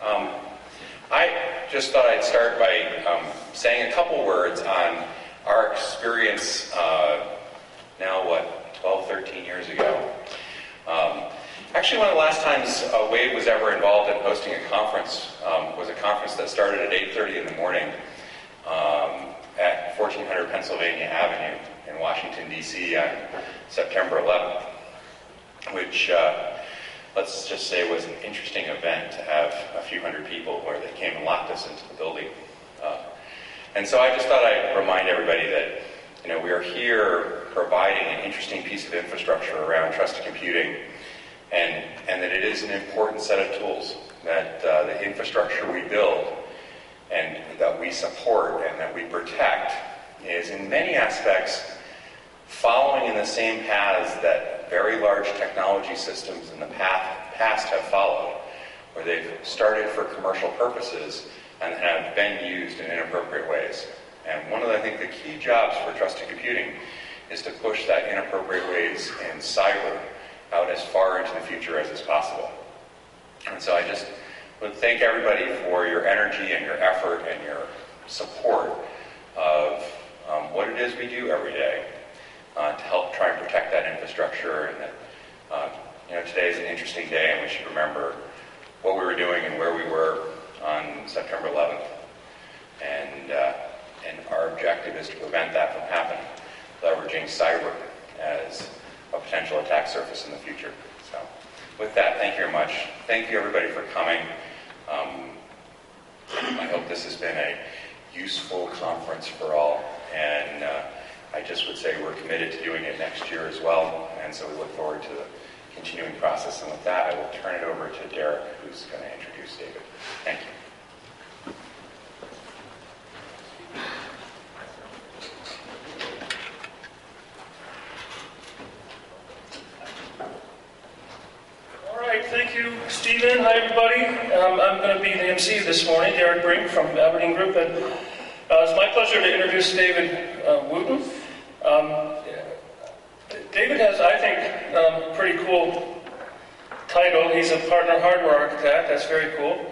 I just thought I'd start by saying a couple words on our experience now, 12, 13 years ago. Actually, one of the last times Wade was ever involved in hosting a conference was a conference that started at 8:30 in the morning at 1400 Pennsylvania Avenue in Washington, D.C. on September 11th, which, let's just say, was an interesting event to have a few hundred people where they came and locked us into the building. And so I just thought I'd remind everybody that we are here providing an interesting piece of infrastructure around trusted computing, and that it is an important set of tools, that the infrastructure we build and that we support and that we protect is in many aspects following in the same paths that very large technology systems in the past have followed, where they've started for commercial purposes and have been used in inappropriate ways. And one of, I think, the key jobs for trusted computing is to push that inappropriate ways in cyber out as far into the future as is possible. And so I just would thank everybody for your energy and your effort and your support of what it is we do every day to help try and protect that infrastructure, and that today is an interesting day, and we should remember what we were doing and where we were on September 11th. And our objective is to prevent that from happening, leveraging cyber as a potential attack surface in the future. So with that, thank you very much. Thank you, everybody, for coming. I hope this has been a useful conference for all, and I just would say we're committed to doing it next year as well, and so we look forward to the continuing process. And with that, I will turn it over to Derek, who's going to introduce David. Thank you. Thank you, Stephen. Hi, everybody. I'm going to be the MC this morning, Derek Brink from Aberdeen Group, and it's my pleasure to introduce David Wooten. David has, I think, a pretty cool title. He's a partner hardware architect. That's very cool.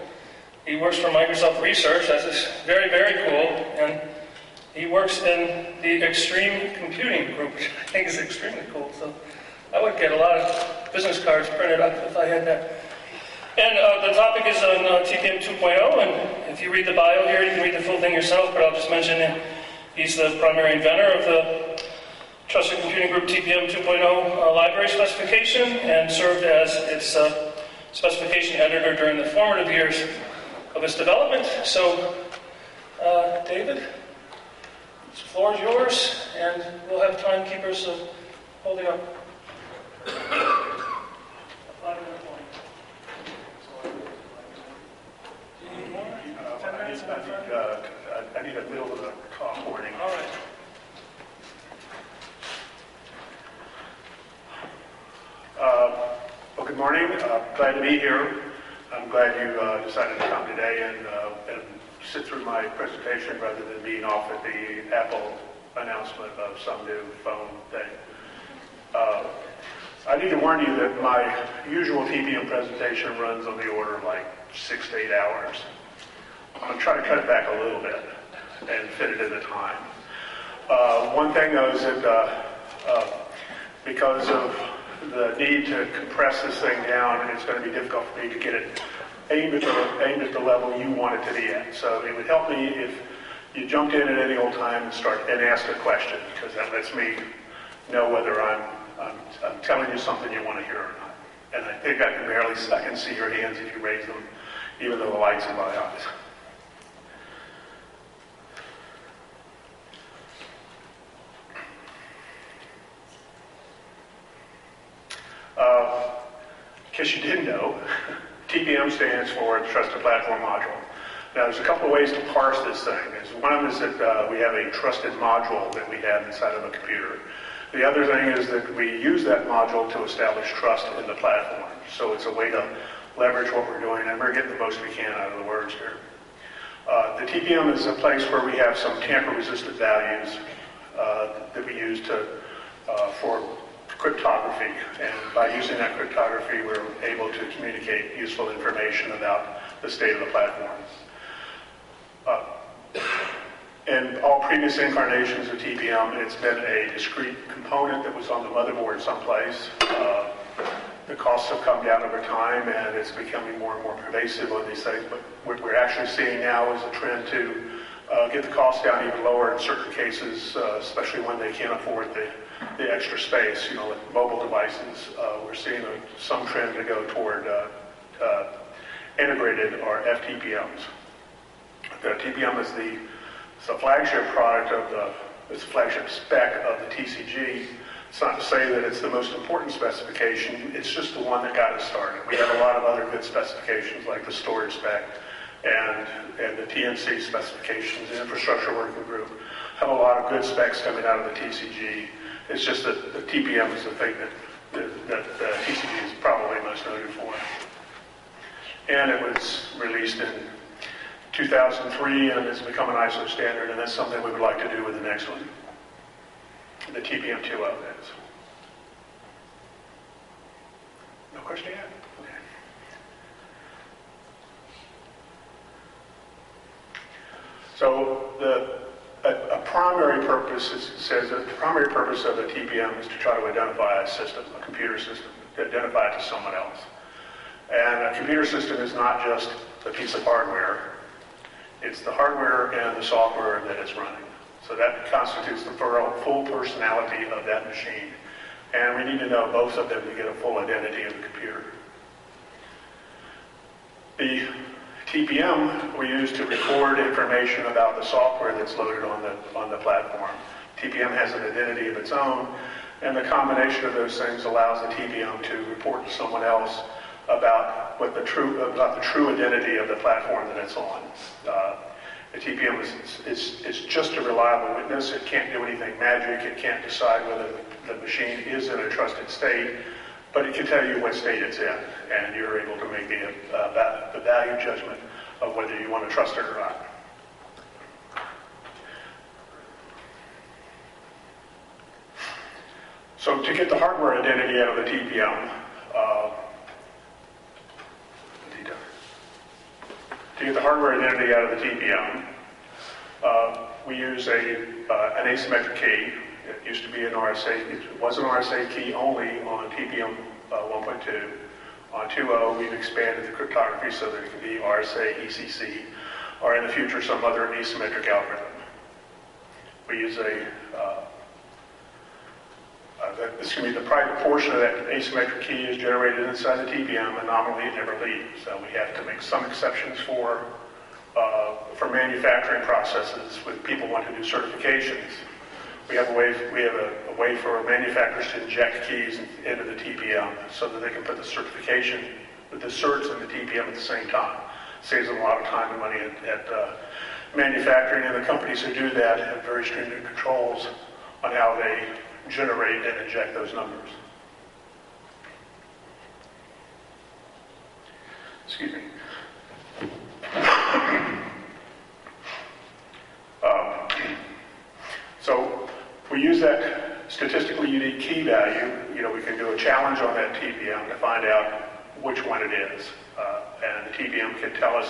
He works for Microsoft Research. That's very, very cool. And he works in the Extreme Computing Group, which I think is extremely cool. So I would get a lot of business cards printed up if I had that. And the topic is on TPM 2.0, and if you read the bio here, you can read the full thing yourself, but I'll just mention he's the primary inventor of the Trusted Computing Group TPM 2.0 library specification, and served as its specification editor during the formative years of its development. So, David, the floor is yours, and we'll have timekeepers holding up. I need a middle of the talk warning. All right. Well, good morning. Glad to be here. I'm glad you decided to come today and sit through my presentation rather than being off at the Apple announcement of some new phone thing. I need to warn you that my usual TPM presentation runs on the order of like 6 to 8 hours. I'm going to try to cut it back a little bit and fit it in the time. One thing, though, is that because of the need to compress this thing down, it's going to be difficult for me to get it aimed at the level you want it to be at. So it would help me if you jumped in at any old time and asked a question, because that lets me know whether I'm telling you something you want to hear or not. And I think I can see your hands if you raise them, even though the light's in my eyes. In case you didn't know, TPM stands for Trusted Platform Module. Now, there's a couple of ways to parse this thing. One is that we have a trusted module that we have inside of a computer. The other thing is that we use that module to establish trust in the platform. So it's a way to leverage what we're doing, and we're getting the most we can out of the words here. The TPM is a place where we have some tamper-resistant values that we use for cryptography, and by using that cryptography, we're able to communicate useful information about the state of the platform. In all previous incarnations of TPM, it's been a discrete component that was on the motherboard someplace. The costs have come down over time, and it's becoming more and more pervasive on these things. But what we're actually seeing now is a trend to get the cost down even lower in certain cases, especially when they can't afford the extra space. You know, with mobile devices, we're seeing some trend to go toward integrated or FTPMs. The TPM is the flagship product of it's the flagship spec of the TCG. It's not to say that it's the most important specification, it's just the one that got us started. We have a lot of other good specifications like the storage spec and the TNC specifications. The infrastructure working group have a lot of good specs coming out of the TCG. It's just that the TPM is the thing that the TCG is probably most noted for. And it was released in 2003 and has become an ISO standard, and that's something we would like to do with the next one. The TPM 2.0, that is. No question yet? Okay. So a primary purpose, it says that the primary purpose of the TPM is to try to identify a system, a computer system, to identify it to someone else. And a computer system is not just a piece of hardware. It's the hardware and the software that it's running. So that constitutes the full personality of that machine. And we need to know both of them to get a full identity of the computer. The TPM we use to record information about the software that's loaded on the platform. TPM has an identity of its own, and the combination of those things allows the TPM to report to someone else about the true identity of the platform that it's on. The TPM is just a reliable witness. It can't do anything magic. It can't decide whether the machine is in a trusted state, but it can tell you what state it's in, and you're able to make the value judgment of whether you want to trust it or not. So to get the hardware identity out of the TPM, we use an asymmetric key. It used to be an RSA. It was an RSA key only on TPM 1.2. On 2.0, we've expanded the cryptography so that it can be RSA, ECC, or in the future some other asymmetric algorithm. We use this can be the private portion of that asymmetric key is generated inside the TPM, and nominally it never leaves. So we have to make some exceptions for manufacturing processes when people want to do certifications. We have a way for manufacturers to inject keys into the TPM so that they can put the certification with the certs and the TPM at the same time. Saves them a lot of time and money at manufacturing, and the companies who do that have very stringent controls on how they generate and inject those numbers. Excuse me. So we use that statistically unique key value. You know, we can do a challenge on that TPM to find out which one it is. And the TPM can tell us,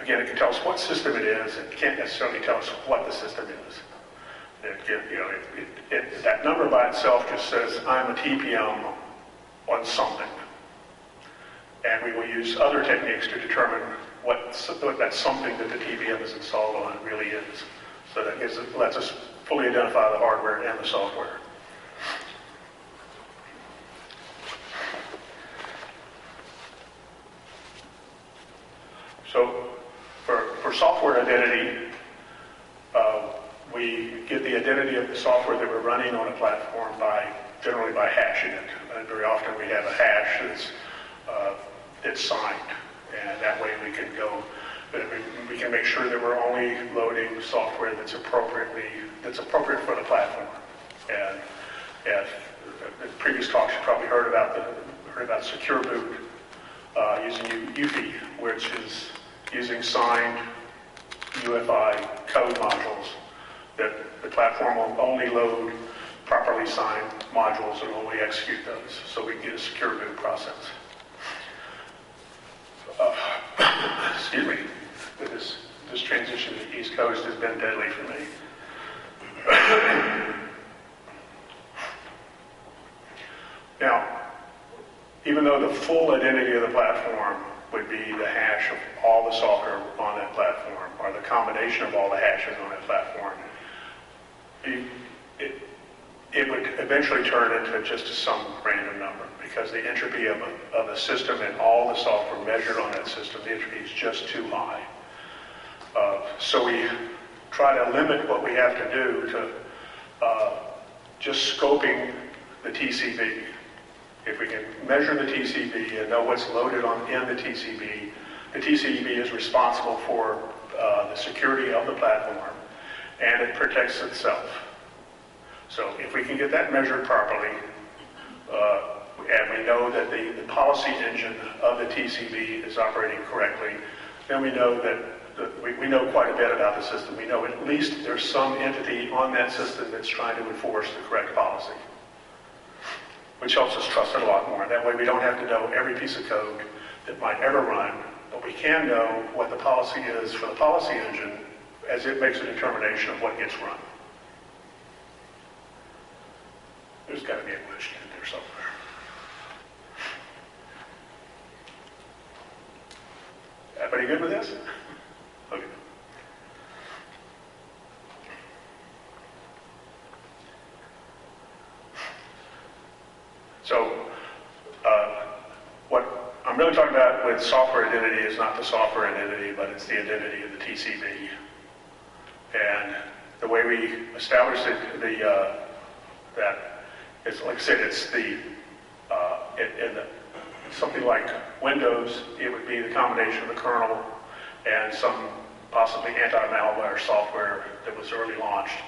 again, it can tell us what system it is. It can't necessarily tell us what the system is. That number by itself just says, I'm a TPM on something. And we will use other techniques to determine what that something that the TPM is installed on really is. So that lets us fully identify the hardware and the software. So for software identity, we get the identity of the software that we're running on a platform generally by hashing it. And very often we have a hash that's signed, and that way we can make sure that we're only loading software that's appropriate for the platform. And in previous talks you probably heard about secure boot using UFI, which is using signed UFI code modules that the platform will only load properly signed modules and only execute those, so we can get a secure boot process. So excuse me, that this transition to the East Coast has been deadly for me. Now, even though the full identity of the platform would be the hash of all the software on that platform, or the combination of all the hashes on that platform, it would eventually turn into just some random number, because the entropy of a system and all the software measured on that system, the entropy is just too high. So we try to limit what we have to do to just scoping the TCB. If we can measure the TCB and know what's loaded in the TCB is responsible for the security of the platform, and it protects itself. So if we can get that measured properly, and we know that the policy engine of the TCB is operating correctly, then we know that we know quite a bit about the system. We know at least there's some entity on that system that's trying to enforce the correct policy, which helps us trust it a lot more. That way we don't have to know every piece of code that might ever run, but we can know what the policy is for the policy engine as it makes a determination of what gets run. There's got to be a glitch in there somewhere. Everybody good with this? Okay. So, what I'm really talking about with software identity is not the software identity, but it's the identity of the TCB. And the way we established it, that it's like I said, it's something like Windows, it would be the combination of the kernel and some possibly anti-malware software that was early launched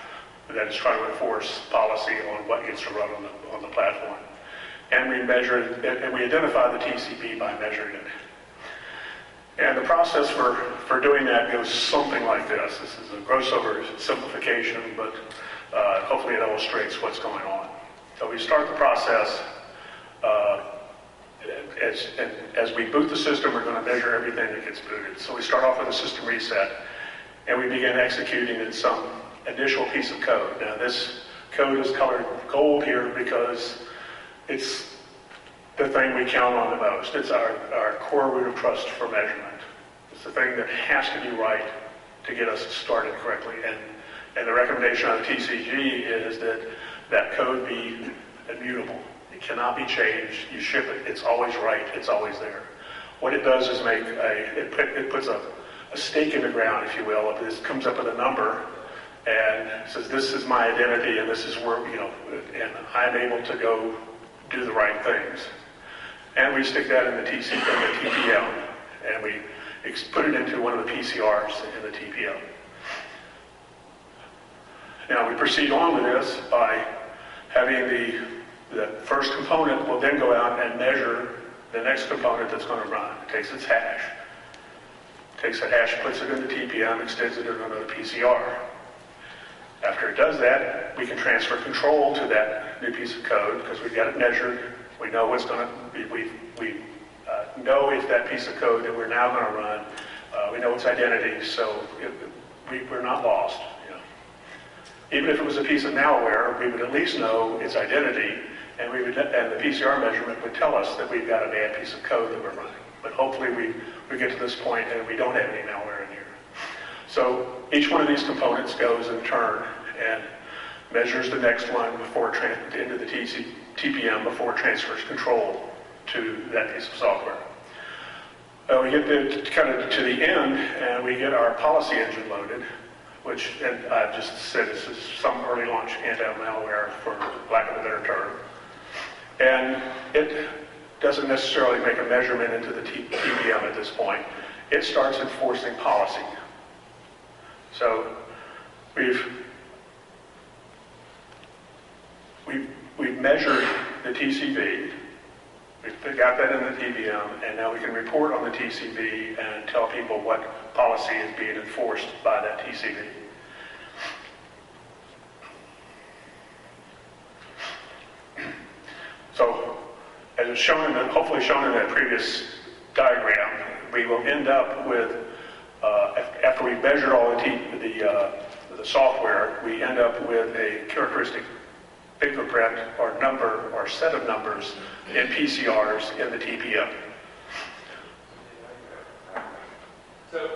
that is trying to enforce policy on what gets to run on the platform. And we measure it, and we identify the TCB by measuring it. And the process for doing that goes something like this. This is a gross oversimplification, but hopefully it illustrates what's going on. So we start the process. As we boot the system, we're going to measure everything that gets booted. So we start off with a system reset, and we begin executing in some initial piece of code. Now this code is colored gold here because it's the thing we count on the most. It's our core root of trust for measurement. It's the thing that has to be right to get us started correctly. And the recommendation on the TCG is that that code be immutable. It cannot be changed. You ship it, it's always right, it's always there. What it does is it puts a stake in the ground, if you will. It comes up with a number and says, this is my identity, and this is where, and I'm able to go do the right things. And we stick that in the TPM, and we put it into one of the PCRs in the TPM. Now we proceed on with this by having the first component will then go out and measure the next component that's going to run. It takes its hash. Takes that hash, puts it in the TPM, extends it into another PCR. After it does that, we can transfer control to that new piece of code because we've got it measured. We know what's going to be, we know if that piece of code that we're now going to run, we know its identity, so we're not lost. Even if it was a piece of malware, we would at least know its identity, and the PCR measurement would tell us that we've got a bad piece of code that we're running. But hopefully we get to this point and we don't have any malware in here. So each one of these components goes in turn and measures the next one into the TPM before it transfers control to that piece of software. We get to the end, and we get our policy engine loaded, which, and I've just said this is some early launch anti-malware, for lack of a better term. And it doesn't necessarily make a measurement into the TPM at this point. It starts enforcing policy. So we've measured the TCB, we've got that in the TPM, and now we can report on the TCB and tell people what policy is being enforced by that TCB. So, as it's shown hopefully shown in that previous diagram, we will end up with, after we measure all the software, we end up with a characteristic fingerprint or number or set of numbers in PCRs in the TPM. So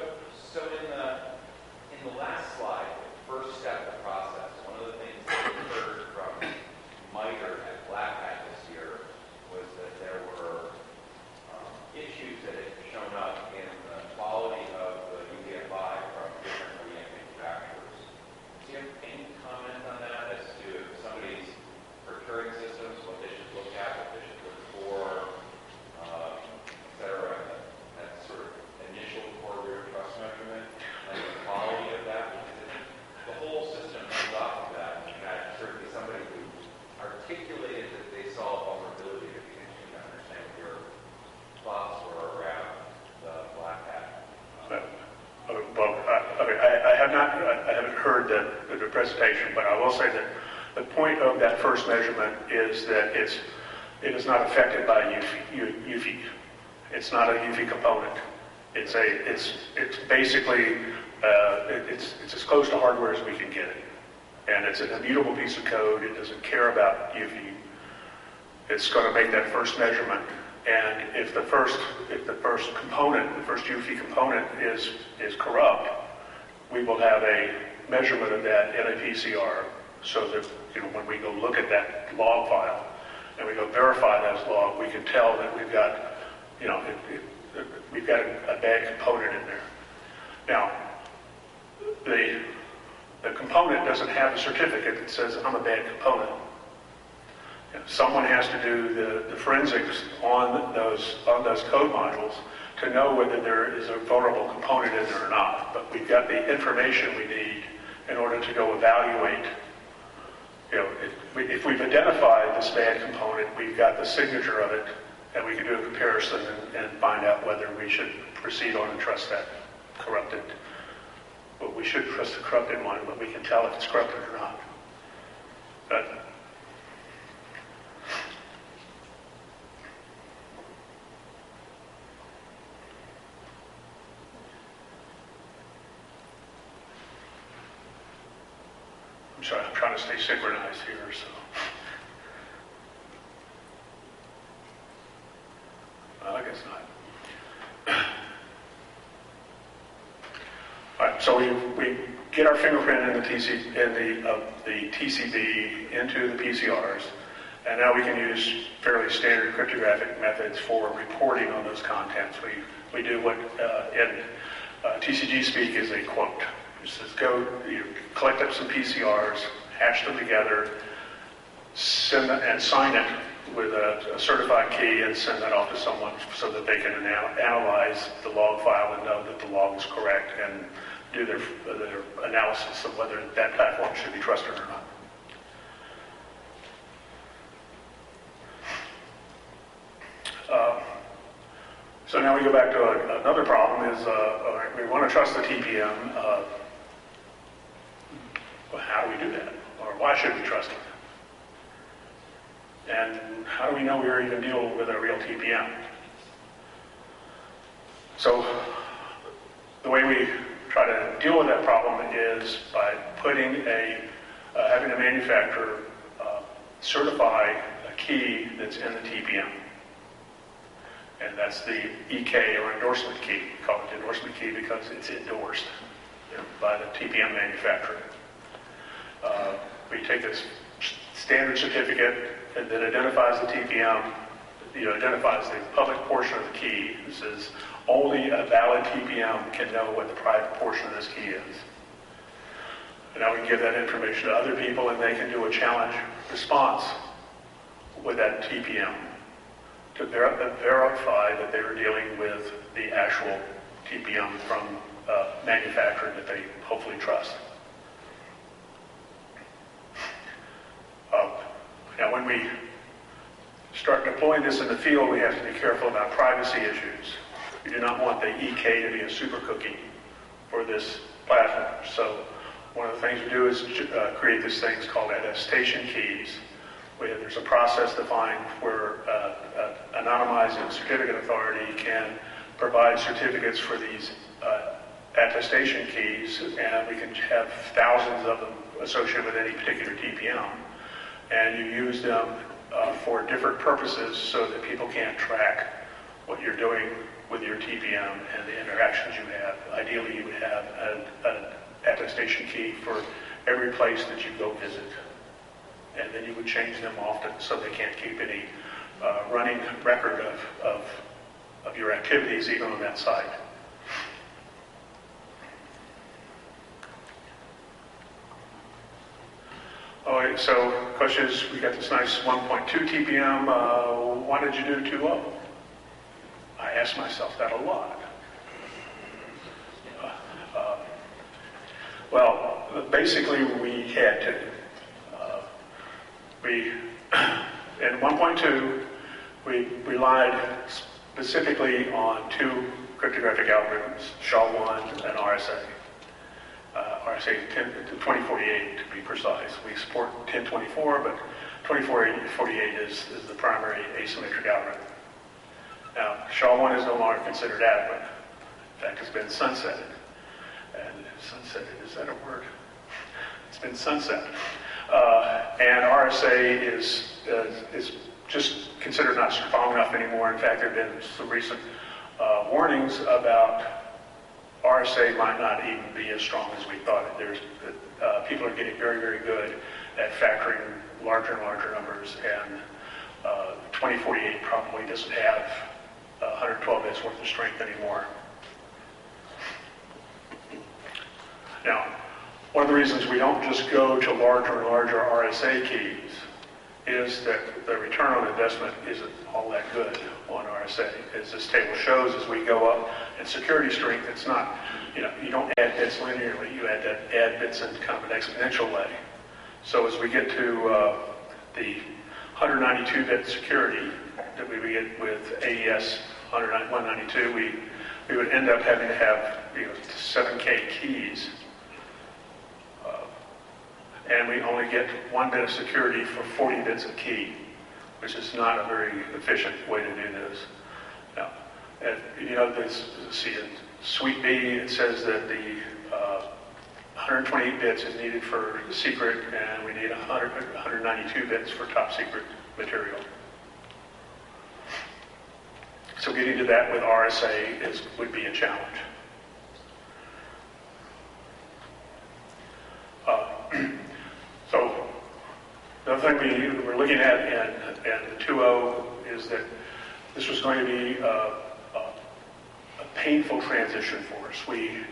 in the last slide, the first step of the process, one of the things that we heard from MITRE at Black Hat this year was that there were issues that had shown up in the quality of the UEFI from different OEM manufacturers. Do you have any comment on that as to if somebody's procuring systems, what they should look at, what they should look for, et cetera, that sort of initial core rear trust measurement and the quality of that? Because the whole system comes off of that. And that certainly somebody who articulated that they saw vulnerability, if you can understand what your thoughts were around the Black Hat. I haven't heard the presentation, but I will say that the point of that first measurement is that it is not affected by UFI. It's not a UFI component. It's basically it's as close to hardware as we can get it, and it's an immutable piece of code. It doesn't care about UFI. It's going to make that first measurement, and if the first component, the first UFI component is corrupt, we will have a measurement of that in a PCR, so that when we go look at that log file and we go verify those log, we can tell that we've got we've got a bad component in there. Now, the component doesn't have a certificate that says I'm a bad component. Someone has to do the forensics on those code modules to know whether there is a vulnerable component in there or not. But we've got the information we need in order to go evaluate. If we've identified this bad component, we've got the signature of it, and we can do a comparison and find out whether we should proceed on and trust that corrupted. But we should trust the corrupted one, but we can tell if it's corrupted or not. But I'm sorry, I'm trying to stay synchronized here, so. Well, I guess not. All right, so we get our fingerprint in the TCB into the PCRs, and now we can use fairly standard cryptographic methods for reporting on those contents. We do what in TCG speak is a quote. It says go, collect up some PCRs, hash them together, send them, and sign it with a certified key and send that off to someone so that they can analyze the log file and know that the log is correct and do their analysis of whether that platform should be trusted or not. So now we go back to another problem is we want to trust the TPM. Well, how do we do that? Or why should we trust it? And how do we know we're even dealing with a real TPM? So the way we try to deal with that problem is by putting having a manufacturer certify a key that's in the TPM. And that's the EK or endorsement key. We call it the endorsement key because it's endorsed by the TPM manufacturer. We take this standard certificate that identifies the TPM, identifies the public portion of the key. It says only a valid TPM can know what the private portion of this key is. And now we can give that information to other people and they can do a challenge response with that TPM to verify that they were dealing with the actual TPM from a manufacturer that they hopefully trust. Now when we start deploying this in the field, we have to be careful about privacy issues. We do not want the EK to be a super cookie for this platform. So one of the things we do is create these things called attestation keys. There's a process defined where anonymizing certificate authority can provide certificates for these attestation keys, and we can have thousands of them associated with any particular TPM, and you use them for different purposes so that people can't track what you're doing with your TPM and the interactions you have. Ideally, you would have an attestation key for every place that you go visit, and then you would change them often so they can't keep any running record of your activities even on that site. All right, so the question is, we got this nice 1.2 TPM, why did you do 2.0? I ask myself that a lot. Well, basically we had to. In 1.2, we relied specifically on two cryptographic algorithms, SHA-1 and RSA. RSA 2048 to be precise. We support 1024, but 2048 is the primary asymmetric algorithm. Now, SHA-1 is no longer considered adequate. In fact, it's been sunsetted. And sunsetted, is that a word? It's been sunset. And RSA is just considered not strong enough anymore. In fact, there have been some recent warnings about RSA might not even be as strong as we thought. People are getting very, very good at factoring larger and larger numbers, and 2048 probably doesn't have 112 bits worth of strength anymore. Now, one of the reasons we don't just go to larger and larger RSA keys is that the return on investment isn't all that good on RSA. As this table shows, as we go up in security strength, it's not, you don't add bits linearly, you add bits in kind of an exponential way. So as we get to the 192-bit security that we would get with AES 192, we would end up having to have 7K keys. And we only get 1 bit of security for 40 bits of key, which is not a very efficient way to do this. Now, see in Suite B, it says that the 128 bits is needed for secret, and we need 192 bits for top secret material. So getting to that with RSA would be a challenge. So the other thing we were looking at in the 2.0 is that this was going to be a painful transition for us. We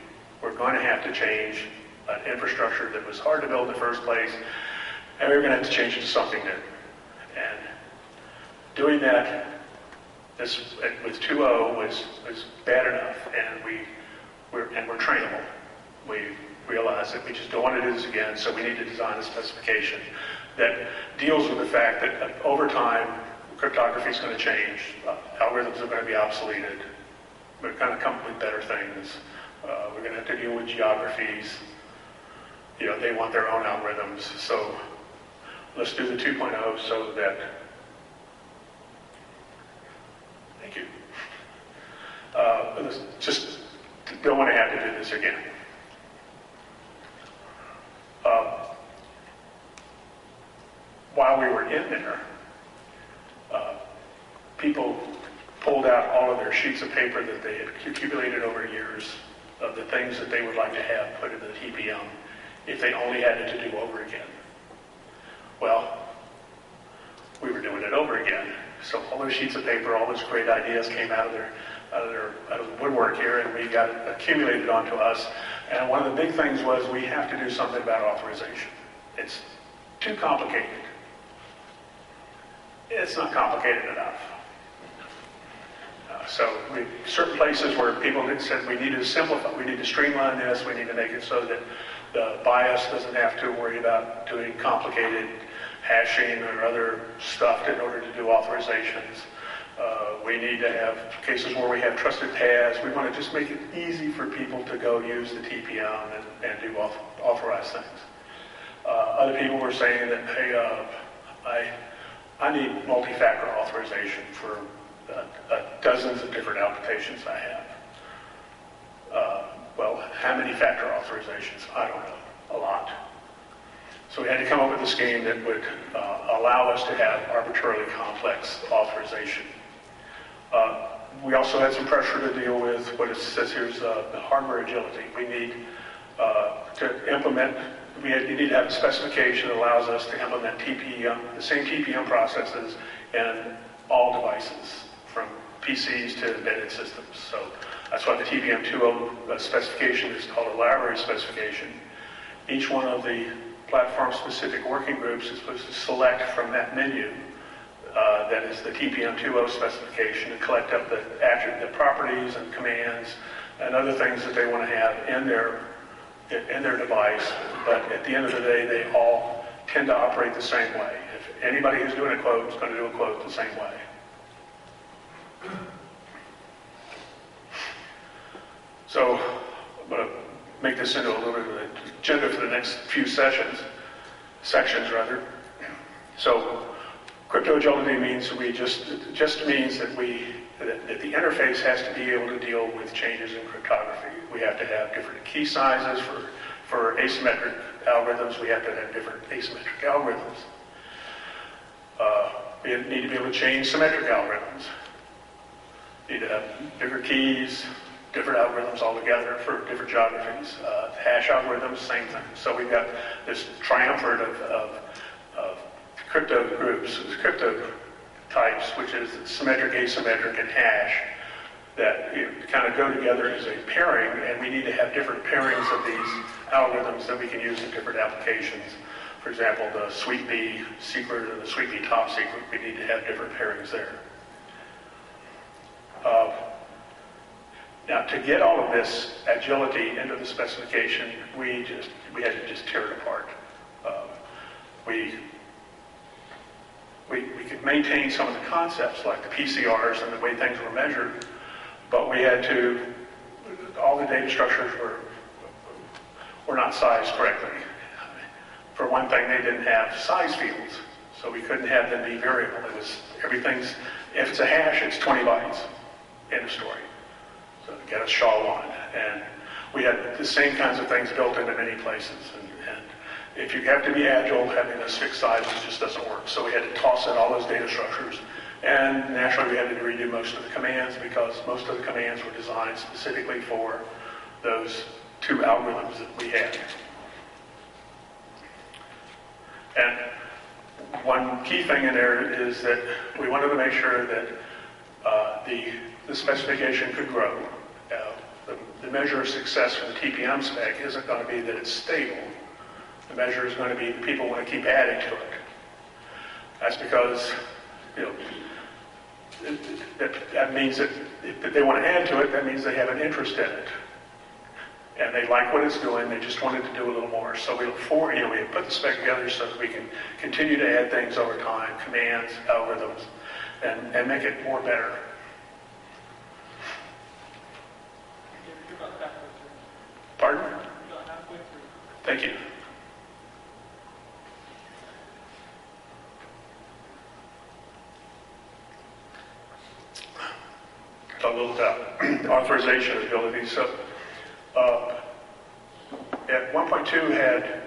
were going to have to change an infrastructure that was hard to build in the first place, and we were going to have to change it to something new. And doing that with 2.0 was bad enough, and we're trainable. We realize that we just don't want to do this again, so we need to design a specification that deals with the fact that over time, cryptography is going to change, algorithms are going to be obsoleted, we're going to come up with better things, we're going to have to deal with geographies, they want their own algorithms, so let's do the 2.0 so that, thank you, just don't want to have to do this again. While we were in there, people pulled out all of their sheets of paper that they had accumulated over years of the things that they would like to have put into the TPM if they only had it to do over again. Well, we were doing it over again. So all those sheets of paper, all those great ideas came out of the woodwork here, and we got it accumulated onto us. And one of the big things was we have to do something about authorization. It's too complicated. It's not complicated enough. So certain places where people said we need to simplify, we need to streamline this, we need to make it so that the bias doesn't have to worry about doing complicated hashing or other stuff in order to do authorizations. We need to have cases where we have trusted paths. We want to just make it easy for people to go use the TPM and do authorized things. Other people were saying that, hey, I need multi-factor authorization for dozens of different applications I have. Well, how many factor authorizations? I don't know. A lot. So we had to come up with a scheme that would allow us to have arbitrarily complex authorization. We also had some pressure to deal with what it says here is the hardware agility. We need to implement, you need to have a specification that allows us to implement TPM, the same TPM processes in all devices, from PCs to embedded systems. So that's why the TPM 2.0 specification is called a library specification. Each one of the platform-specific working groups is supposed to select from that menu that is the TPM 2.0 specification and collect up the properties and commands and other things that they want to have in their device. But at the end of the day, they all tend to operate the same way. If anybody who's doing a quote is going to do a quote the same way. So I'm going to make this into a little bit of an agenda for the next few sections. So crypto agility means just means that that the interface has to be able to deal with changes in cryptography. We have to have different key sizes for asymmetric algorithms. We have to have different asymmetric algorithms. We need to be able to change symmetric algorithms. We need to have bigger keys, different algorithms altogether for different geographies. Hash algorithms, same thing. So we've got this triumvirate of crypto groups, crypto types, which is symmetric, asymmetric, and hash, that kind of go together as a pairing, and we need to have different pairings of these algorithms that we can use in different applications. For example, the Sweet B secret and the Sweet B top secret, we need to have different pairings there. Now, to get all of this agility into the specification, we had to just tear it apart. We could maintain some of the concepts like the PCRs and the way things were measured, but we had to, all the data structures were not sized correctly. For one thing, they didn't have size fields, so we couldn't have them be variable. It was everything's, if it's a hash, it's 20 bytes, end of story. So to get a SHA-1, and we had the same kinds of things built into many places, and if you have to be agile, having those fixed sizes just doesn't work. So we had to toss in all those data structures, and naturally we had to redo most of the commands because most of the commands were designed specifically for those two algorithms that we had. And one key thing in there is that we wanted to make sure that the specification could grow. The measure of success for the TPM spec isn't going to be that it's stable. The measure is going to be that people want to keep adding to it. That's because, that means that if they want to add to it, that means they have an interest in it. And they like what it's doing, they just wanted to do a little more. So we put the spec together so that we can continue to add things over time, commands, algorithms, and make it more better. Pardon? Thank you. Talk a little about authorization ability. So at 1.2 had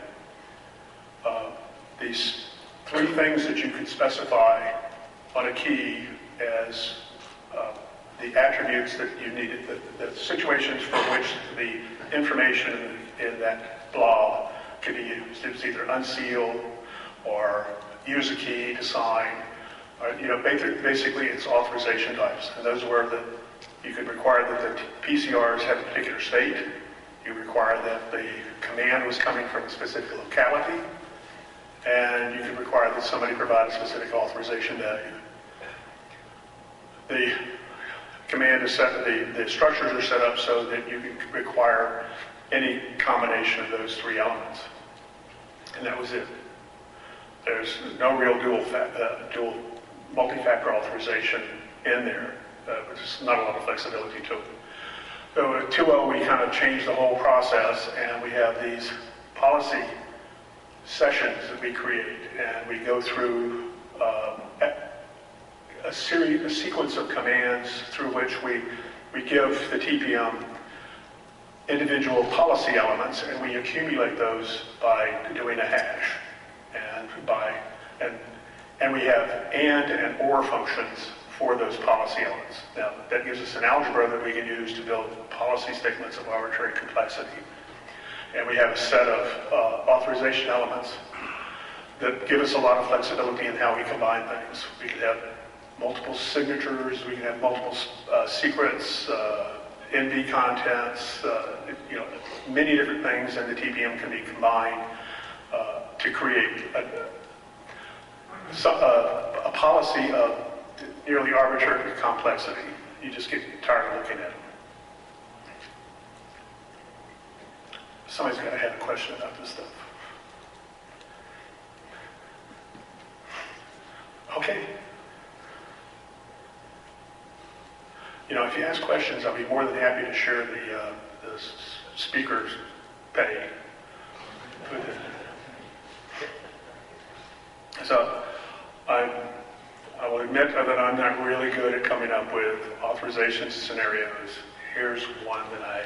these three things that you could specify on a key as the attributes that you needed, the situations for which the information in that blob could be used. It was either unseal or use a key to sign. Basically it's authorization types. And those were you could require that the PCRs have a particular state. You require that the command was coming from a specific locality. And you could require that somebody provide a specific authorization value. The command is set, the structures are set up so that you can require any combination of those three elements. And that was it. There's no real dual multi-factor authorization in there. There's not a lot of flexibility to it. So at 2.0 we kind of changed the whole process, and we have these policy sessions that we create, and we go through a sequence of commands through which we give the TPM individual policy elements, and we accumulate those by doing a hash, and we have and or functions for those policy elements. Now, that gives us an algebra that we can use to build policy statements of arbitrary complexity. And we have a set of authorization elements that give us a lot of flexibility in how we combine things. We can have multiple signatures, we can have multiple secrets, NV contents, many different things, and the TPM can be combined to create a policy of nearly arbitrary complexity. You just get tired of looking at them. Somebody's got to have a question about this stuff. Okay. If you ask questions, I'll be more than happy to share the speaker's pay. So I will admit that I'm not really good at coming up with authorization scenarios. Here's one that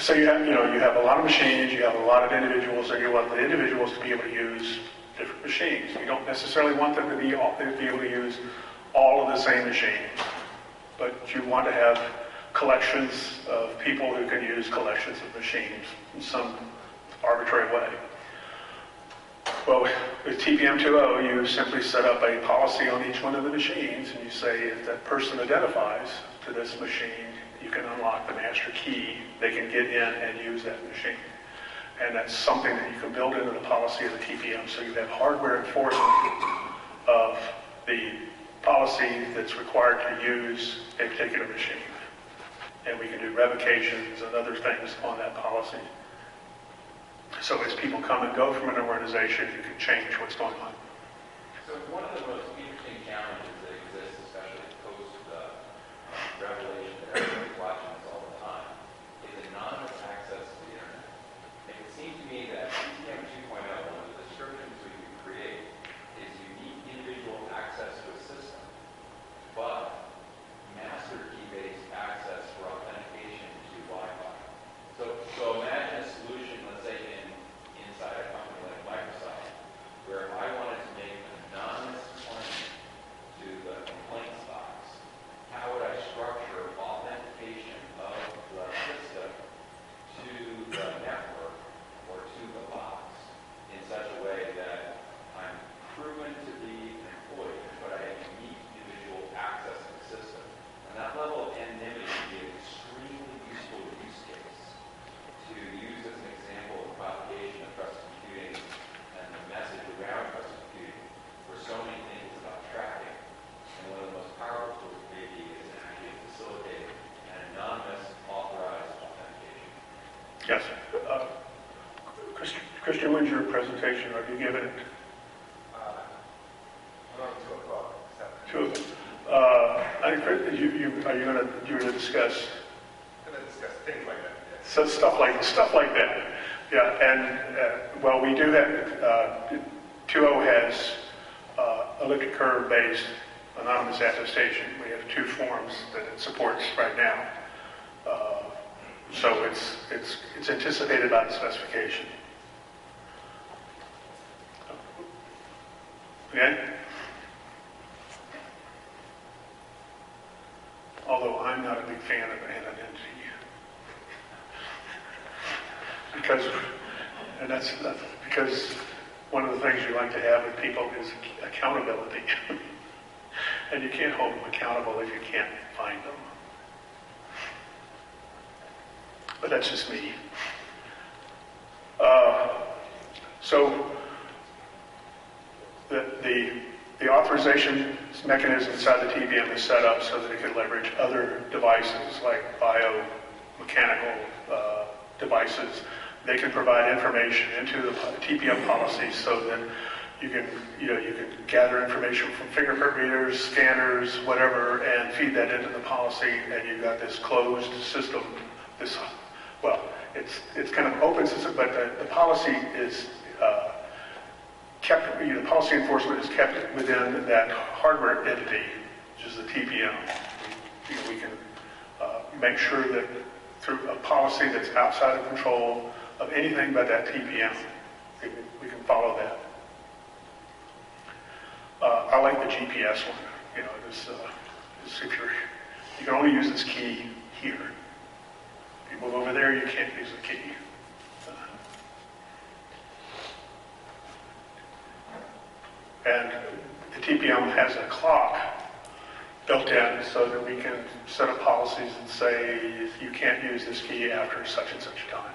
So you have a lot of machines, you have a lot of individuals, and you want the individuals to be able to use different machines. You don't necessarily want them to be able to use all of the same machine, but you want to have collections of people who can use collections of machines in some arbitrary way. Well, with TPM 2.0, you simply set up a policy on each one of the machines, and you say if that person identifies to this machine, you can unlock the master key. They can get in and use that machine. And that's something that you can build into the policy of the TPM, so you have hardware enforcement of the policy that's required to use a particular machine. And we can do revocations and other things on that policy. So as people come and go from an organization, you can change what's going on. So one of the most interesting challenges that exists, especially post revelation that everybody's watching this all the time, is anonymous access to the internet. And it seems to me that TPM 2.0, one of the descriptions we can create, is unique individual access to a system, but master key-based access for authentication to Wi-Fi. So imagine a solution, let's say inside a company like Microsoft, where if I wanted to make an anonymous claim to the complaints box, how would I structure authentication of the system to the network or to the box in such a way that I'm proven to be an employee, but I have unique individual access to the system? And that level of anonymity would be an extremely useful use case to use as an example of propagation of trusted computing and the message around trusted computing for so many things about tracking. And one of the most powerful tools maybe is actually facilitating an anonymous authorized authentication. Yes. Christian, when's your presentation? Have you given it? Around 2 o'clock. 2 of them. Are you going to discuss? I'm going to discuss things like that. Yes. So stuff like that. Yeah, and well, we do that. 2.0 has elliptic curve-based anonymous attestation. We have 2 forms that it supports right now. So it's anticipated by the specification. Okay? Although I'm not a big fan of anonymity. That's because one of the things you like to have with people is accountability. And you can't hold them accountable if you can't find them. But that's just me. So the authorization mechanism inside the TPM is set up so that it can leverage other devices like biomechanical devices. They can provide information into the TPM policy so that you can gather information from fingerprint readers, scanners, whatever, and feed that into the policy, and you've got this closed system. It's kind of open system, but the policy kept, the policy enforcement is kept within that hardware entity, which is the TPM. We can make sure that through a policy that's outside of control of anything but that TPM, we can follow that. I like the GPS one. This you can only use this key here. If you move over there, you can't use the key. And the TPM has a clock built in so that we can set up policies and say you can't use this key after such and such a time.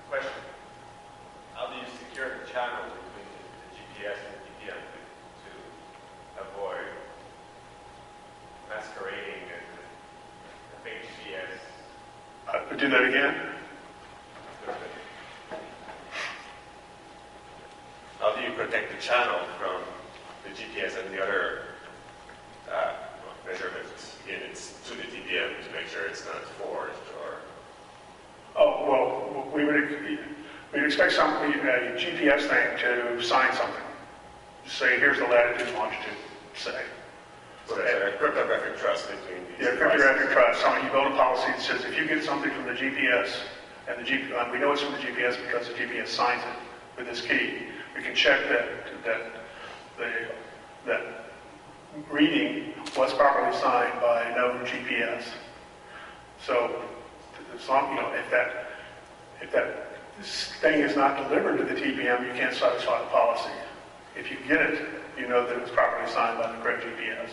Question. How do you secure the channel between the GPS and the TPM to avoid masquerading as a fake GPS? Do that again? How do you protect the channel from the GPS and the other measurements units to the TPM to make sure it's not forged or? Oh, well, we'd expect a GPS thing to sign something. Say, here's the latitude and longitude, say. So there's a cryptographic trust between these Yeah, cryptographic trust. You build a policy that says if you get something from the GPS, and we know it's from the GPS because the GPS signs it with this key, we can check that reading was properly signed by no GPS. So, as long, if that thing is not delivered to the TPM, you can't satisfy the policy. If you get it, you know that it was properly signed by the correct GPS.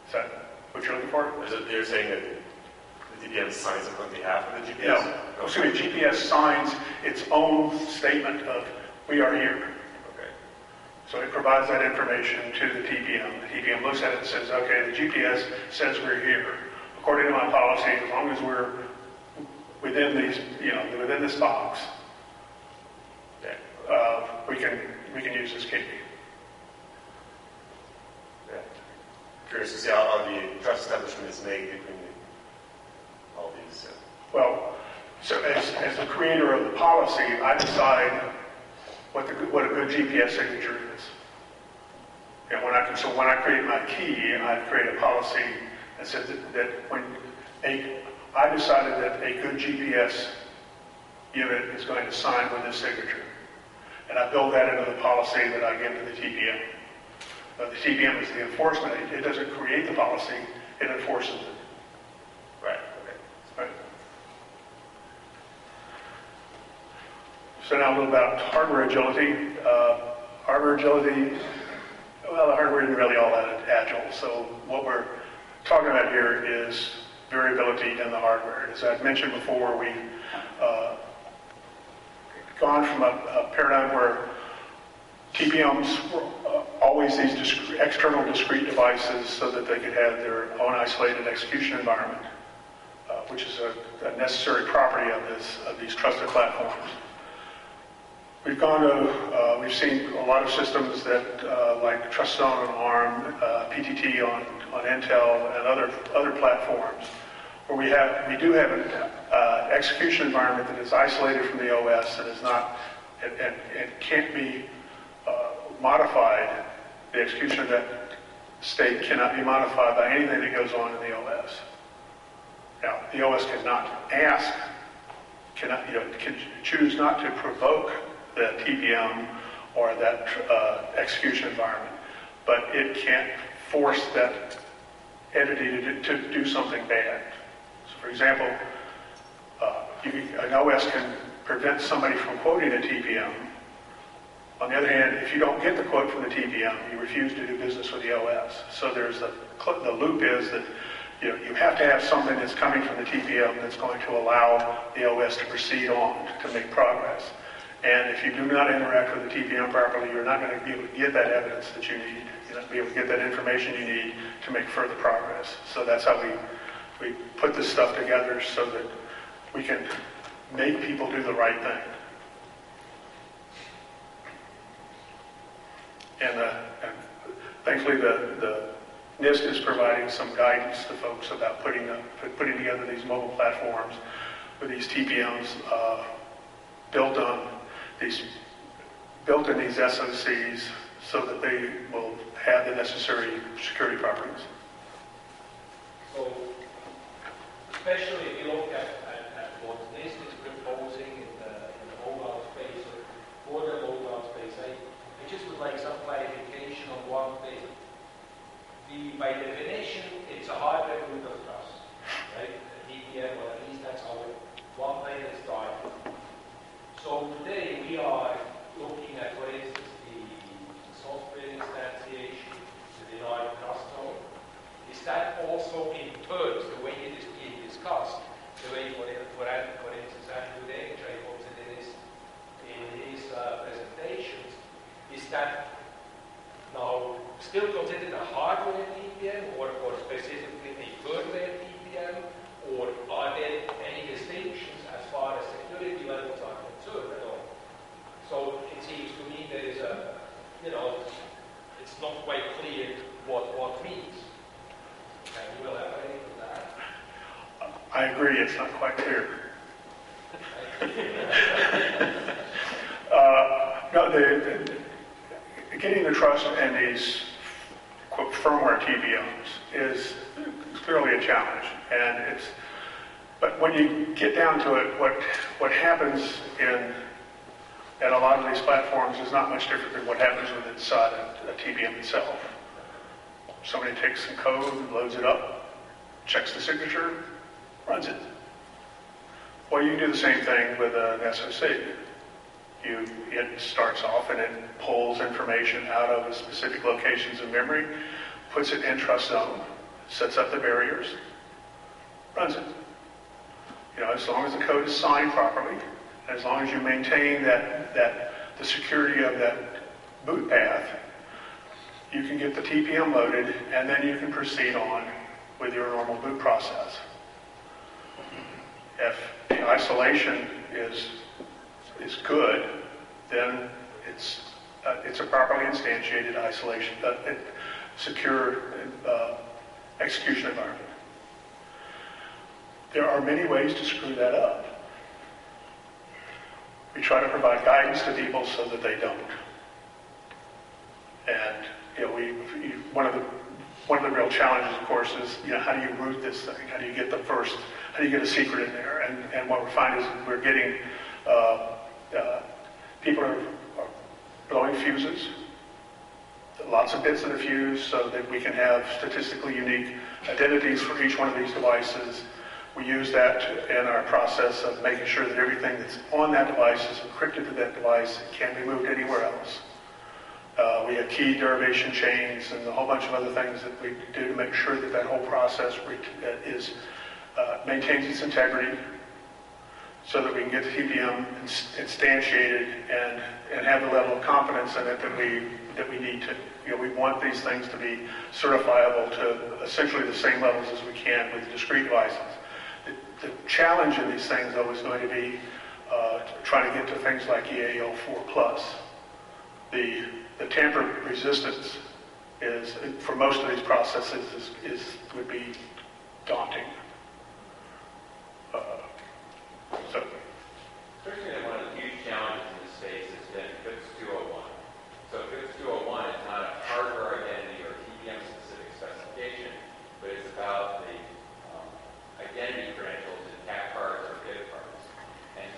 Is that what you're looking for? You're saying that the TPM signs it on behalf of the GPS? No. Excuse me, GPS signs its own statement of, we are here. Okay. So it provides that information to the TPM. The TPM looks at it and says, okay, the GPS says we're here. According to my policy, as long as we're within these, within this box, Okay. we can use this key. Yeah. Curious to see how the trust establishment is made between all these. Well, so as the creator of the policy, I decide what a good GPS signature is. And when I create my key, I create a policy that says that when I decided that a good GPS unit is going to sign with this signature. And I build that into the policy that I give to the TPM. The TPM is the enforcement. It doesn't create the policy, it enforces it. Right, okay. Right. So now a little about hardware agility. Hardware agility, well, the hardware isn't really all that agile. So what we're talking about here is variability in the hardware. As I've mentioned before, we've gone from a paradigm where TPMs were always these external discrete devices so that they could have their own isolated execution environment, which is a necessary property of these trusted platforms. We've we've seen a lot of systems that, like TrustZone on ARM, PTT on Intel, and other platforms, where we do have an execution environment that is isolated from the OS and is not, and can't be modified. The execution of that state cannot be modified by anything that goes on in the OS. Now, the OS cannot can choose not to provoke the TPM or that execution environment, but it can't force that entity to do something bad. So, for example, an OS can prevent somebody from quoting a TPM. On the other hand, if you don't get the quote from the TPM, you refuse to do business with the OS. So there's the loop is that you have to have something that's coming from the TPM that's going to allow the OS to proceed on, to make progress. And if you do not interact with the TPM properly, you're not going to be able to get that evidence that you need. You're not going to be able to get that information you need to make further progress. So that's how we put this stuff together so that we can make people do the right thing. And thankfully the NIST is providing some guidance to folks about putting together these mobile platforms with these TPMs built in these SoCs so that they will have the necessary security properties. So, especially if you look at what NIST is proposing in the mobile space, or for the mobile space, I just would like some clarification on one thing. By definition, it's a hardware root of trust, right? A TPM, or at least that's how one thing is started. So today we are looking at, for instance, the software instantiation, the denied trust zone. Is that also inferred, the way it is being discussed, the way, for instance, Andrew Day puts it in his presentations, is that now still considered a hardware TPM or specifically a firmware TPM, or are there any distinctions as far as security levels are concerned at all? So it seems to me there is it's not quite clear what means. Can you elaborate on that? I agree, it's not quite clear. Getting the trust in these quote, firmware TPMs is clearly a challenge, but when you get down to it, what happens in a lot of these platforms is not much different than what happens inside a TPM itself. Somebody takes some code, loads it up, checks the signature, runs it. Well, you can do the same thing with an SoC. It starts off and it pulls information out of specific locations in memory, puts it in trust zone, sets up the barriers, runs it. As long as the code is signed properly, as long as you maintain the security of that boot path, you can get the TPM loaded, and then you can proceed on with your normal boot process. If the isolation is good, then it's a properly instantiated isolation, secure execution environment. There are many ways to screw that up. We try to provide guidance to people so that they don't. And one of the real challenges, of course, is how do you root this thing? How do you get how do you get a secret in there? And what we find is we're getting people are blowing fuses, lots of bits in the fuse, so that we can have statistically unique identities for each one of these devices. We use that in our process of making sure that everything that's on that device is encrypted to that device and can't be moved anywhere else. We have key derivation chains and a whole bunch of other things that we do to make sure that whole process maintains its integrity, so that we can get the TPM instantiated and have the level of confidence in it that we need to. We want these things to be certifiable to essentially the same levels as we can with discrete devices. The challenge in these things, though, is going to be trying to get to things like EAL4+. The tamper resistance for most of these processes would be daunting. Certainly one of the huge challenges in this space has been FIPS 201. So FIPS 201 is not a hardware identity or TPM specific specification, but it's about the identity credentials in TAC cards or gift cards. And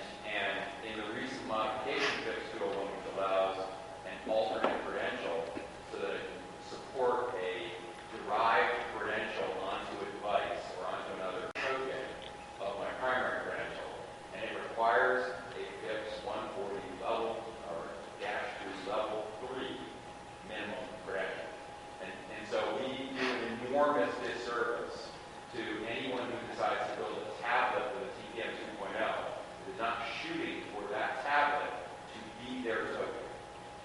in the recent modification of FIPS 201, which allows an alternate credential so that it can support a derived credential onto a device or onto another token of my primary credential, and it requires a FIPS 140 level or -3 level 3 minimum credential. And so we do an enormous disservice to anyone who decides to build a tablet with a TPM 2.0 that is not shooting for that tablet to be their token.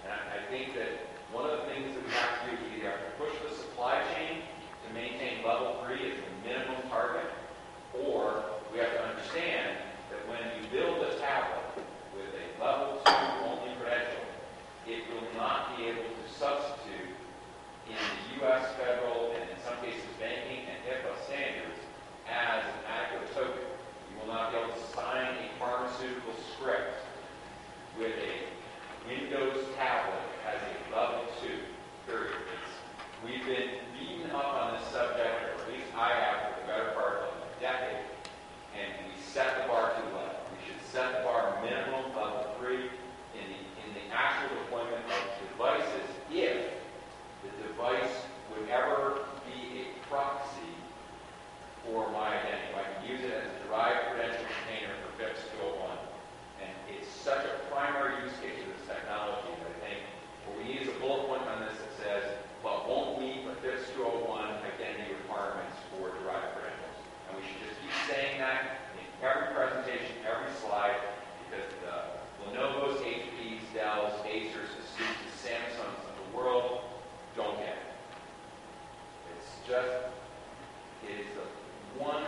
And I think that one of the things that we have to do is either have to push the supply chain to maintain level 3 as the minimum target, or we have to understand that when you build a tablet with a level 2 only credential, it will not be able to substitute in the U.S. federal and in some cases banking and HIPAA standards as an active token. You will not be able to sign a pharmaceutical script just is one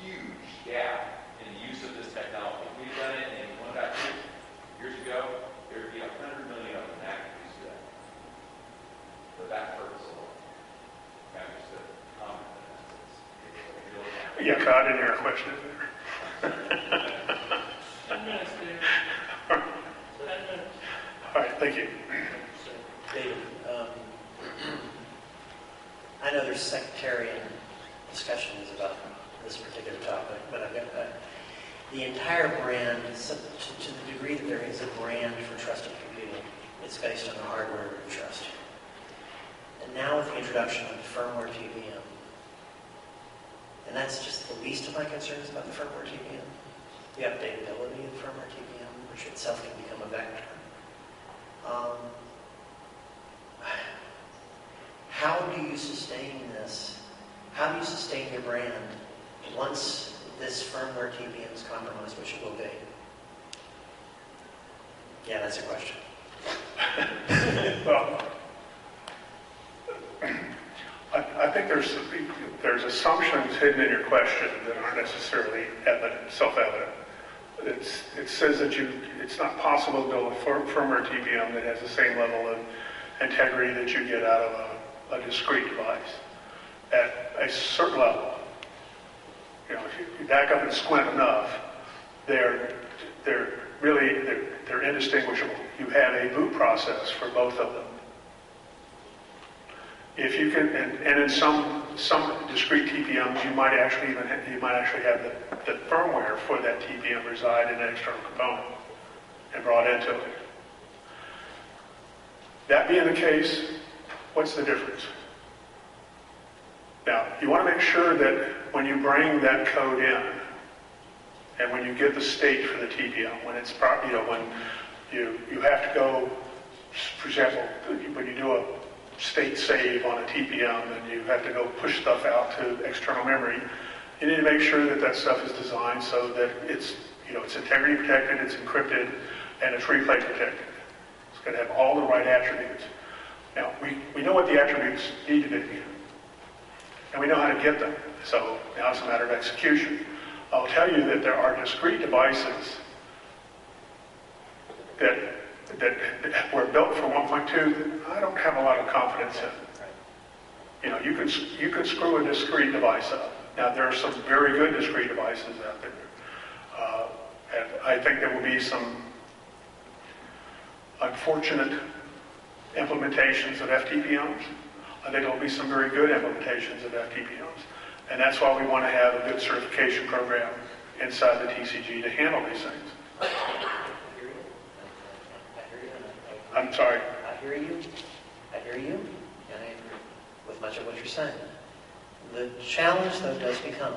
huge gap in the use of this technology. If we've done it in 1.2 years ago, there would be 100 million of them active use of that. For that purpose alone. That was the comment on that. It's a real challenge. Yeah, I didn't hear a question in there. 10 minutes, David. 10 minutes. All right, thank you. David, I know there's sectarian discussions about this particular topic, but I've got the entire brand, to the degree that there is a brand for trusted computing, it's based on the hardware root trust. And now with the introduction of the Firmware TPM, and that's just the least of my concerns about the Firmware TPM, the updatability of the Firmware TPM, which itself can become a vector. How do you sustain this? How do you sustain your brand once this firmware TPM is compromised, which it will be? Yeah, that's a question. Well, I think there's assumptions hidden in your question that aren't necessarily self-evident. It says that it's not possible to build a firmware TPM that has the same level of integrity that you get out of a discrete device. At a certain level, if you back up and squint enough, they're indistinguishable. You have a boot process for both of them. If you can, and in some discrete TPMs, you might actually have the firmware for that TPM reside in an external component and brought into it. That being the case, what's the difference? Now, you want to make sure that when you bring that code in, and when you get the state for the TPM, when it's when you have to go, for example, when you do a state save on a TPM and you have to go push stuff out to external memory, you need to make sure that that stuff is designed so that it's integrity protected, it's encrypted, and it's replay protected. It's going to have all the right attributes. Now, we know what the attributes need to be, and we know how to get them. So now it's a matter of execution. I'll tell you that there are discrete devices that were built for 1.2 that I don't have a lot of confidence in. You can screw a discrete device up. Now, there are some very good discrete devices out there. And I think there will be some unfortunate implementations of FTPMs. I think there will be some very good implementations of FTPMs. And that's why we want to have a good certification program inside the TCG to handle these things. I'm sorry. I hear you, and I agree with much of what you're saying. The challenge, though, does become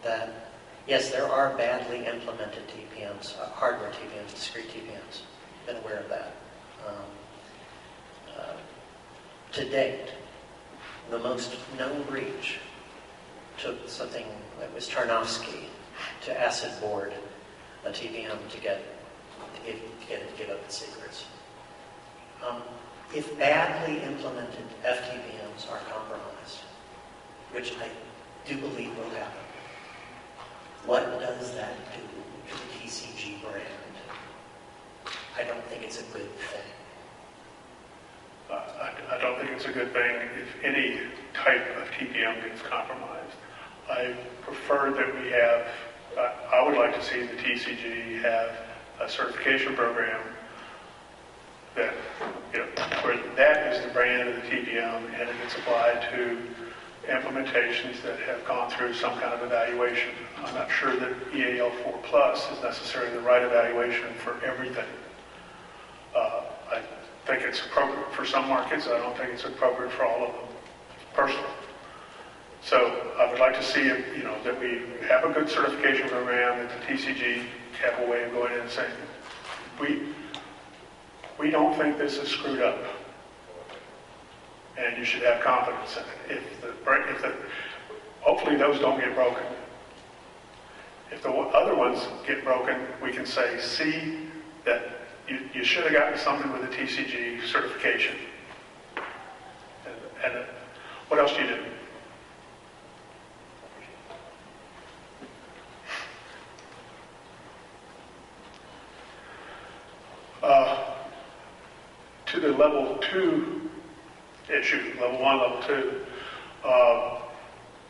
that, yes, there are badly implemented TPMs, hardware TPMs, discrete TPMs. Been aware of that. To date, the most known breach took something that was Tarnowski to acid board a TPM to get it to give up its secrets. If badly implemented FTPMs are compromised, which I do believe will happen, what does that do to the TCG brand? I don't think it's a good thing. I don't think it's a good thing if any type of TPM gets compromised. I prefer that we have, I would like to see the TCG have a certification program that, where that is the brand of the TPM and it gets applied to implementations that have gone through some kind of evaluation. I'm not sure that EAL4 Plus is necessarily the right evaluation for everything. I think it's appropriate for some markets. I don't think it's appropriate for all of them, personally. So I would like to see, that we have a good certification program, that the TCG have a way of going in and saying, we don't think this is screwed up, and you should have confidence in it. Hopefully those don't get broken. If the other ones get broken, we can say, see that you should have gotten something with the TCG certification. And what else do you do? level 2 issue, level 1, level 2,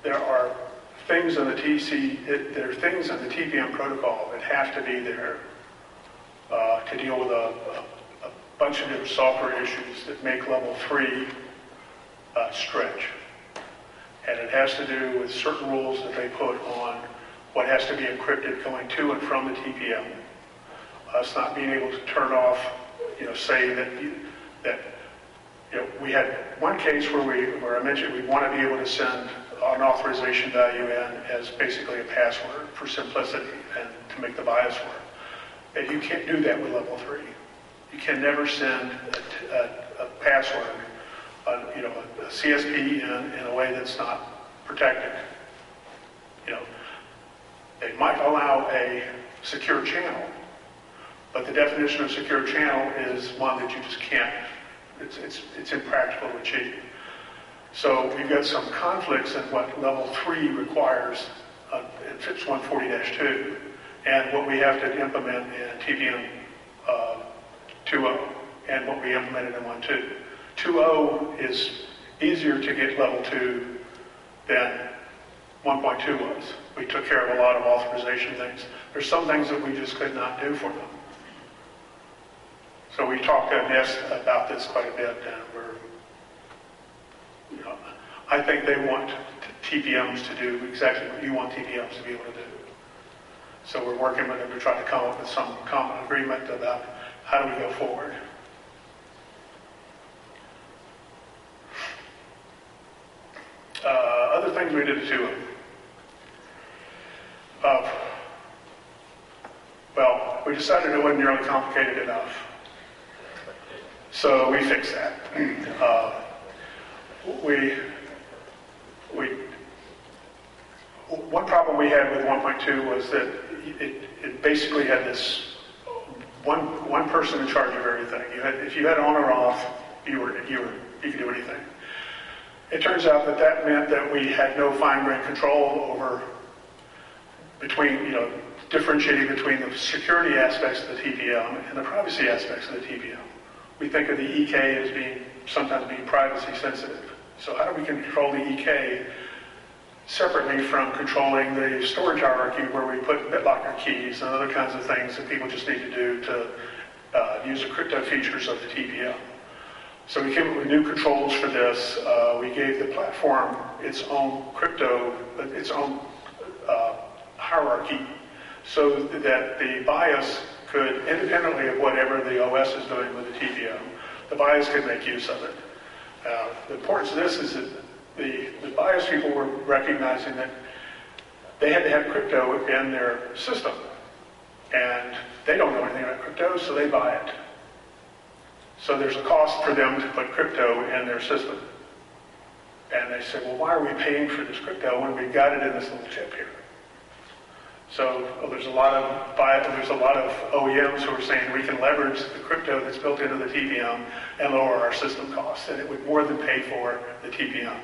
there are things in the there are things in the TPM protocol that have to be there to deal with a bunch of different software issues that make level 3 stretch. And it has to do with certain rules that they put on what has to be encrypted going to and from the TPM. Us not being able to turn off, say that we had one case where I mentioned we want to be able to send an authorization value in as basically a password for simplicity and to make the bias work. And you can't do that with level 3. You can never send a password, a CSP in a way that's not protected. They might allow a secure channel, but the definition of secure channel is one that you just can't. It's impractical to achieve. So we've got some conflicts in what level 3 requires in FIPS 140-2 and what we have to implement in TPM 2.0 and what we implemented in 1.2. 2.0 is easier to get level 2 than 1.2 was. We took care of a lot of authorization things. There's some things that we just could not do for them. So we talked to NIST about this quite a bit, and I think they want TPMs to do exactly what you want TPMs to be able to do. So we're working with them to try to come up with some common agreement about how do we go forward. Other things we did too. Well, we decided it wasn't nearly complicated enough. So we fixed that. One problem we had with 1.2 was that it basically had this one person in charge of everything. If you had on or off, you could do anything. It turns out that meant that we had no fine-grained control over differentiating between the security aspects of the TPM and the privacy aspects of the TPM. We think of the EK as sometimes being privacy sensitive. So how do we control the EK separately from controlling the storage hierarchy where we put BitLocker keys and other kinds of things that people just need to do to use the crypto features of the TPM? So we came up with new controls for this. We gave the platform its own hierarchy so that the BIOS could, independently of whatever the OS is doing with the TPM, the BIOS could make use of it. The importance of this is that the BIOS people were recognizing that they had to have crypto in their system. And they don't know anything about crypto, so they buy it. So there's a cost for them to put crypto in their system. And they said, well, why are we paying for this crypto when we've got it in this little chip here? So there's a lot of OEMs who are saying we can leverage the crypto that's built into the TPM and lower our system costs, and it would more than pay for the TPM.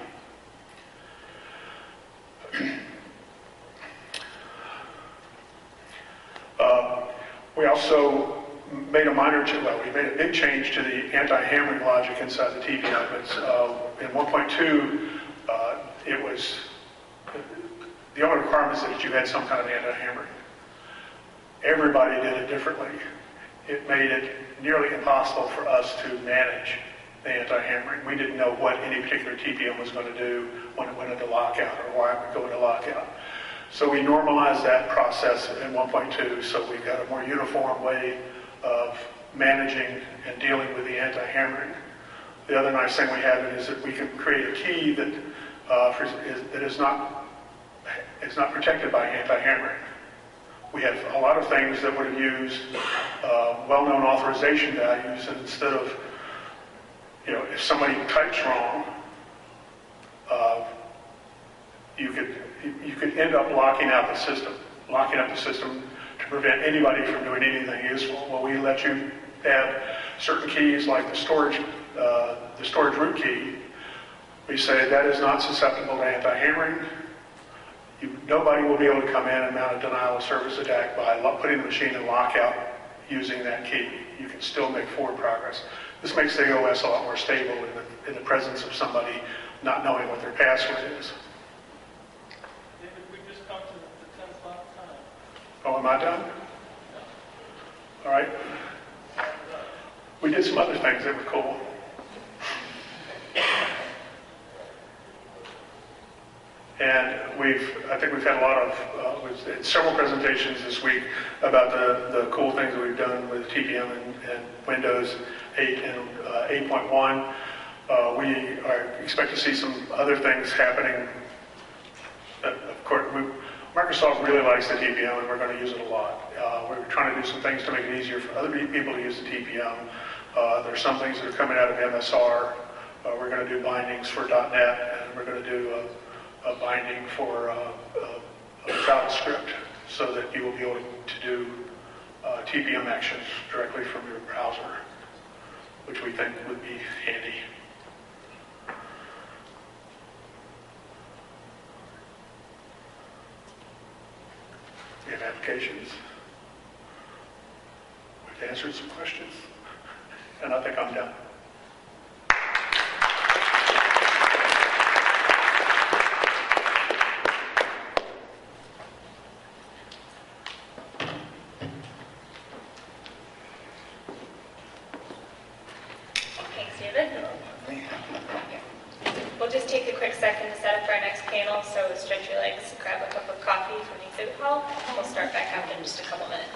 We also made we made a big change to the anti-hammering logic inside the TPM. In 1.2, it was the only requirement is that you had some kind of anti-hammering. Everybody did it differently. It made it nearly impossible for us to manage the anti-hammering. We didn't know what any particular TPM was going to do when it went into lockout or why it would go into lockout. So we normalized that process in 1.2, so we've got a more uniform way of managing and dealing with the anti-hammering. The other nice thing we have is that we can create a key that is not protected by anti-hammering. We have a lot of things that would have used well-known authorization values, and instead of, if somebody types wrong, you could end up locking up the system to prevent anybody from doing anything useful. Well, we let you add certain keys like the storage root key. We say that is not susceptible to anti-hammering. Nobody will be able to come in and mount a denial of service attack by putting the machine in lockout using that key. You can still make forward progress. This makes the OS a lot more stable in the presence of somebody not knowing what their password is. David, we just come to the 10th time. Oh, am I done? All right. We did some other things that were cool. And I think we've had a lot of, we've had several presentations this week about the cool things that we've done with TPM and Windows 8 and 8.1. We expect to see some other things happening. Of course, Microsoft really likes the TPM, and we're going to use it a lot. We're trying to do some things to make it easier for other people to use the TPM. There's some things that are coming out of MSR. We're going to do bindings for .NET, and we're going to do a binding for JavaScript so that you will be able to do TPM actions directly from your browser, which we think would be handy. We have applications. We've answered some questions, and I think I'm done. Thanks, David. We'll just take a quick second to set up our next panel, so stretch your legs, grab a cup of coffee from the exhibit hall. We'll start back up in just a couple minutes.